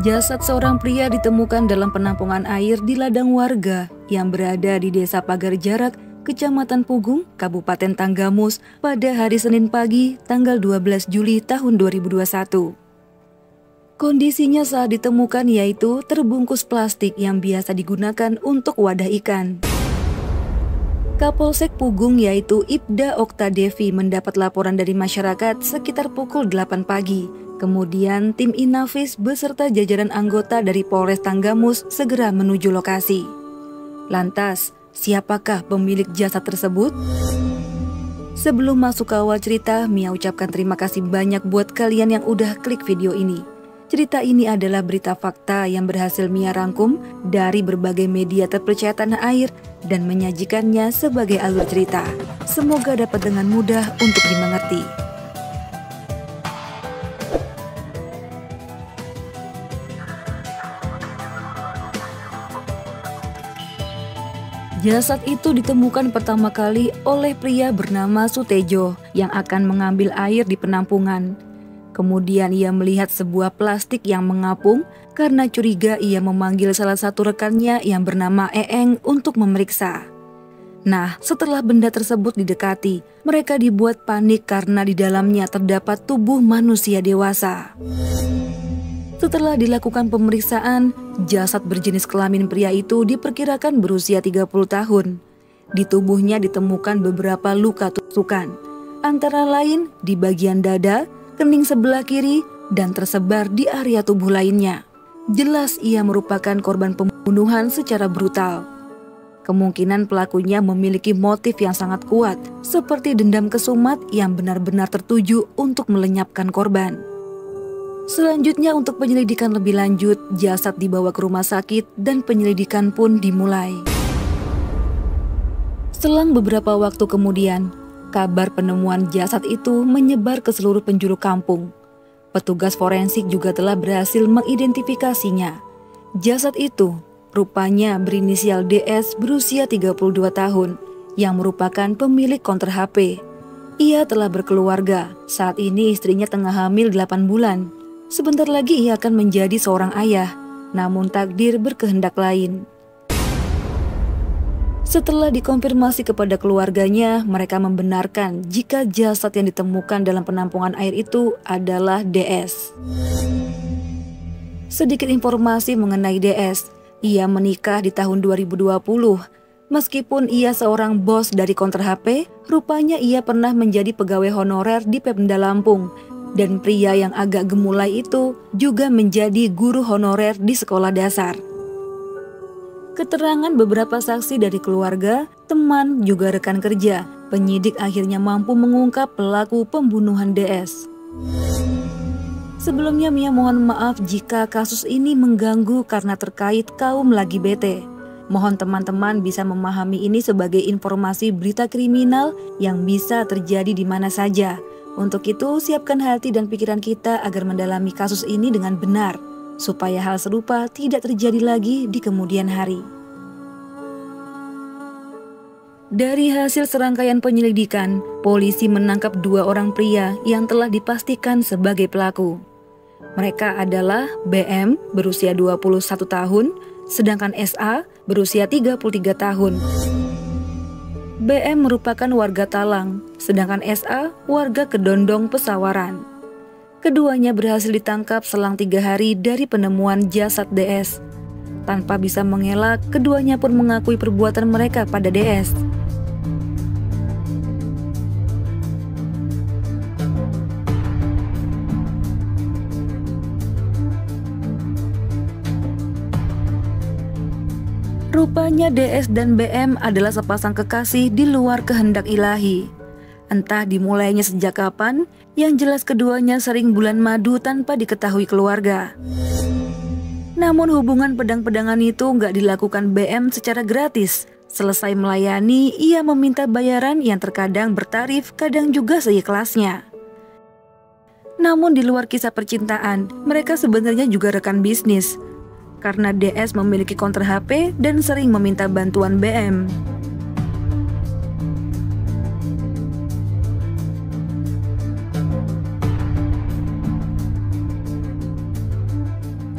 Jasad seorang pria ditemukan dalam penampungan air di ladang warga yang berada di Desa Pagar Jarak, Kecamatan Pugung, Kabupaten Tanggamus pada hari Senin pagi, tanggal 12 Juli tahun 2021. Kondisinya saat ditemukan yaitu terbungkus plastik yang biasa digunakan untuk wadah ikan. Kapolsek Pugung yaitu Ibda Oktadevi mendapat laporan dari masyarakat sekitar pukul 8 pagi. Kemudian tim Inavis beserta jajaran anggota dari Polres Tanggamus segera menuju lokasi. Lantas, siapakah pemilik jasad tersebut? Sebelum masuk ke awal cerita, Mia ucapkan terima kasih banyak buat kalian yang udah klik video ini. Cerita ini adalah berita fakta yang berhasil Mia rangkum dari berbagai media terpercaya tanah air dan menyajikannya sebagai alur cerita. Semoga dapat dengan mudah untuk dimengerti. Jasad itu ditemukan pertama kali oleh pria bernama Sutejo yang akan mengambil air di penampungan. Kemudian ia melihat sebuah plastik yang mengapung. Karena curiga, ia memanggil salah satu rekannya yang bernama Eeng untuk memeriksa. Nah, setelah benda tersebut didekati, mereka dibuat panik karena di dalamnya terdapat tubuh manusia dewasa. Setelah dilakukan pemeriksaan, jasad berjenis kelamin pria itu diperkirakan berusia 30 tahun. Di tubuhnya ditemukan beberapa luka tusukan, antara lain di bagian dada, kening sebelah kiri, dan tersebar di area tubuh lainnya. Jelas ia merupakan korban pembunuhan secara brutal. Kemungkinan pelakunya memiliki motif yang sangat kuat, seperti dendam kesumat yang benar-benar tertuju untuk melenyapkan korban. Selanjutnya untuk penyelidikan lebih lanjut, jasad dibawa ke rumah sakit dan penyelidikan pun dimulai. Selang beberapa waktu kemudian, kabar penemuan jasad itu menyebar ke seluruh penjuru kampung. Petugas forensik juga telah berhasil mengidentifikasinya. Jasad itu rupanya berinisial DS berusia 32 tahun yang merupakan pemilik konter HP. Ia telah berkeluarga, saat ini istrinya tengah hamil 8 bulan. Sebentar lagi ia akan menjadi seorang ayah, namun takdir berkehendak lain. Setelah dikonfirmasi kepada keluarganya, mereka membenarkan jika jasad yang ditemukan dalam penampungan air itu adalah DS. Sedikit informasi mengenai DS, ia menikah di tahun 2020. Meskipun ia seorang bos dari konter HP, rupanya ia pernah menjadi pegawai honorer di Pemda Lampung. Dan pria yang agak gemulai itu juga menjadi guru honorer di sekolah dasar. Keterangan beberapa saksi dari keluarga, teman, juga rekan kerja, penyidik akhirnya mampu mengungkap pelaku pembunuhan DS. Sebelumnya Mia mohon maaf jika kasus ini mengganggu karena terkait kaum lagi bete. Mohon teman-teman bisa memahami ini sebagai informasi berita kriminal yang bisa terjadi di mana saja. Untuk itu, siapkan hati dan pikiran kita agar mendalami kasus ini dengan benar, supaya hal serupa tidak terjadi lagi di kemudian hari. Dari hasil serangkaian penyelidikan, polisi menangkap 2 orang pria yang telah dipastikan sebagai pelaku. Mereka adalah BM berusia 21 tahun, sedangkan SA berusia 33 tahun. BM merupakan warga Talang, sedangkan SA warga Kedondong Pesawaran. Keduanya berhasil ditangkap selang 3 hari dari penemuan jasad DS. Tanpa bisa mengelak, keduanya pun mengakui perbuatan mereka pada DS. Rupanya DS dan BM adalah sepasang kekasih di luar kehendak ilahi. Entah dimulainya sejak kapan, yang jelas keduanya sering bulan madu tanpa diketahui keluarga. Namun hubungan pedang-pedangan itu nggak dilakukan BM secara gratis. Selesai melayani, ia meminta bayaran yang terkadang bertarif, kadang juga seikhlasnya. Namun di luar kisah percintaan, mereka sebenarnya juga rekan bisnis. Karena DS memiliki konter HP dan sering meminta bantuan BM.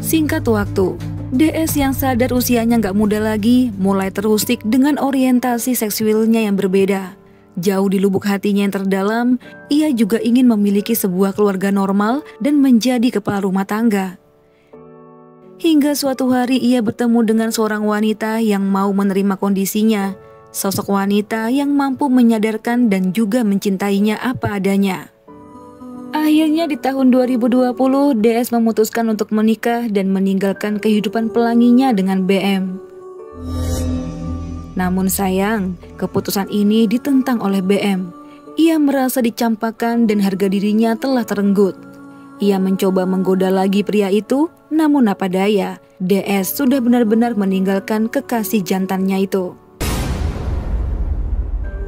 Singkat waktu, DS yang sadar usianya nggak muda lagi mulai terusik dengan orientasi seksualnya yang berbeda. Jauh di lubuk hatinya yang terdalam, ia juga ingin memiliki sebuah keluarga normal dan menjadi kepala rumah tangga. Hingga suatu hari ia bertemu dengan seorang wanita yang mau menerima kondisinya. Sosok wanita yang mampu menyadarkan dan juga mencintainya apa adanya. Akhirnya di tahun 2020, DS memutuskan untuk menikah dan meninggalkan kehidupan pelanginya dengan BM. Namun sayang, keputusan ini ditentang oleh BM. Ia merasa dicampakkan dan harga dirinya telah terenggut. Ia mencoba menggoda lagi pria itu, namun apa daya, DS sudah benar-benar meninggalkan kekasih jantannya itu.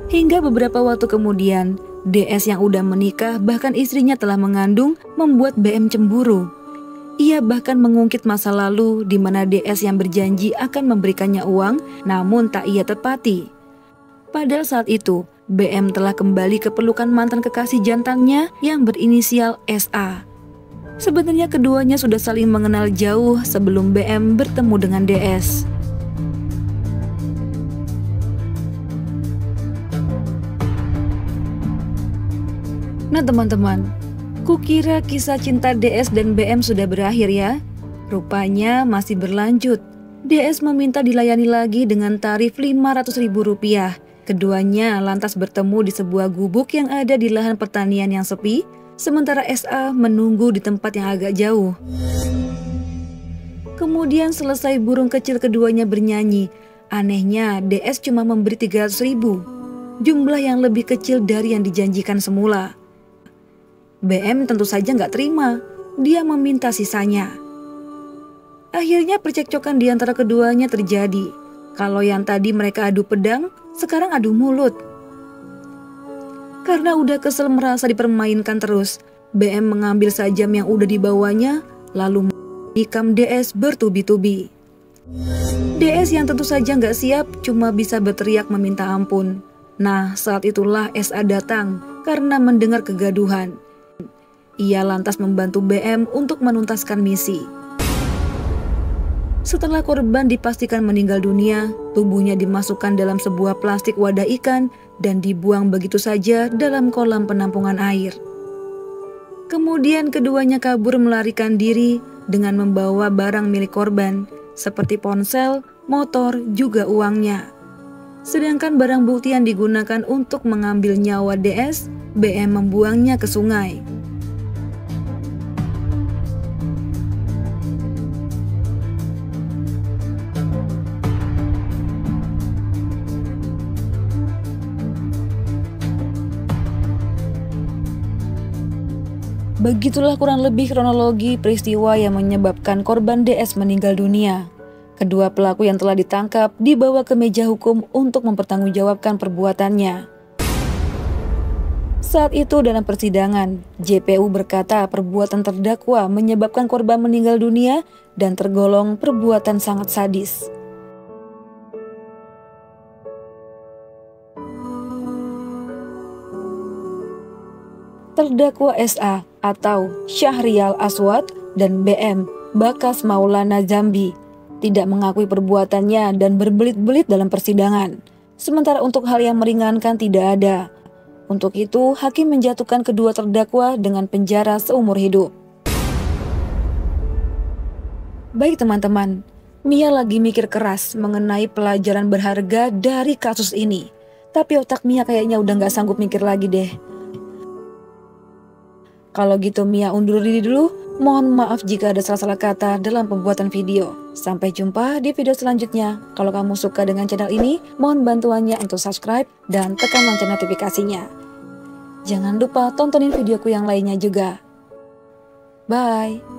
Hingga beberapa waktu kemudian, DS yang udah menikah bahkan istrinya telah mengandung membuat BM cemburu. Ia bahkan mengungkit masa lalu di mana DS yang berjanji akan memberikannya uang, namun tak ia tepati. Padahal saat itu, BM telah kembali ke pelukan mantan kekasih jantannya yang berinisial SA. Sebenarnya keduanya sudah saling mengenal jauh sebelum BM bertemu dengan DS. Nah teman-teman, kukira kisah cinta DS dan BM sudah berakhir ya. Rupanya masih berlanjut. DS meminta dilayani lagi dengan tarif Rp500.000. Keduanya lantas bertemu di sebuah gubuk yang ada di lahan pertanian yang sepi, sementara SA menunggu di tempat yang agak jauh. Kemudian selesai burung kecil keduanya bernyanyi. Anehnya DS cuma memberi 300.000, jumlah yang lebih kecil dari yang dijanjikan semula. BM tentu saja nggak terima, dia meminta sisanya. Akhirnya percekcokan di antara keduanya terjadi. Kalau yang tadi mereka adu pedang, sekarang adu mulut. Karena udah kesel merasa dipermainkan terus, BM mengambil sajam yang udah dibawanya, lalu menikam DS bertubi-tubi. DS yang tentu saja nggak siap, cuma bisa berteriak meminta ampun. Nah, saat itulah SA datang karena mendengar kegaduhan. Ia lantas membantu BM untuk menuntaskan misi. Setelah korban dipastikan meninggal dunia, tubuhnya dimasukkan dalam sebuah plastik wadah ikan dan dibuang begitu saja dalam kolam penampungan air. Kemudian keduanya kabur melarikan diri dengan membawa barang milik korban, seperti ponsel, motor, juga uangnya. Sedangkan barang bukti yang digunakan untuk mengambil nyawa DS, BM membuangnya ke sungai. Begitulah kurang lebih kronologi peristiwa yang menyebabkan korban DS meninggal dunia. Kedua pelaku yang telah ditangkap dibawa ke meja hukum untuk mempertanggungjawabkan perbuatannya. Saat itu dalam persidangan, JPU berkata perbuatan terdakwa menyebabkan korban meninggal dunia dan tergolong perbuatan sangat sadis. Terdakwa SA atau Syahrial Aswad dan BM Bakas Maulana Zambi tidak mengakui perbuatannya dan berbelit-belit dalam persidangan. Sementara untuk hal yang meringankan tidak ada. Untuk itu, hakim menjatuhkan kedua terdakwa dengan penjara seumur hidup. Baik teman-teman, Mia lagi mikir keras mengenai pelajaran berharga dari kasus ini. Tapi otak Mia kayaknya udah gak sanggup mikir lagi deh. Kalau gitu Mia undur diri dulu, mohon maaf jika ada salah-salah kata dalam pembuatan video. Sampai jumpa di video selanjutnya. Kalau kamu suka dengan channel ini, mohon bantuannya untuk subscribe dan tekan lonceng notifikasinya. Jangan lupa tontonin videoku yang lainnya juga. Bye!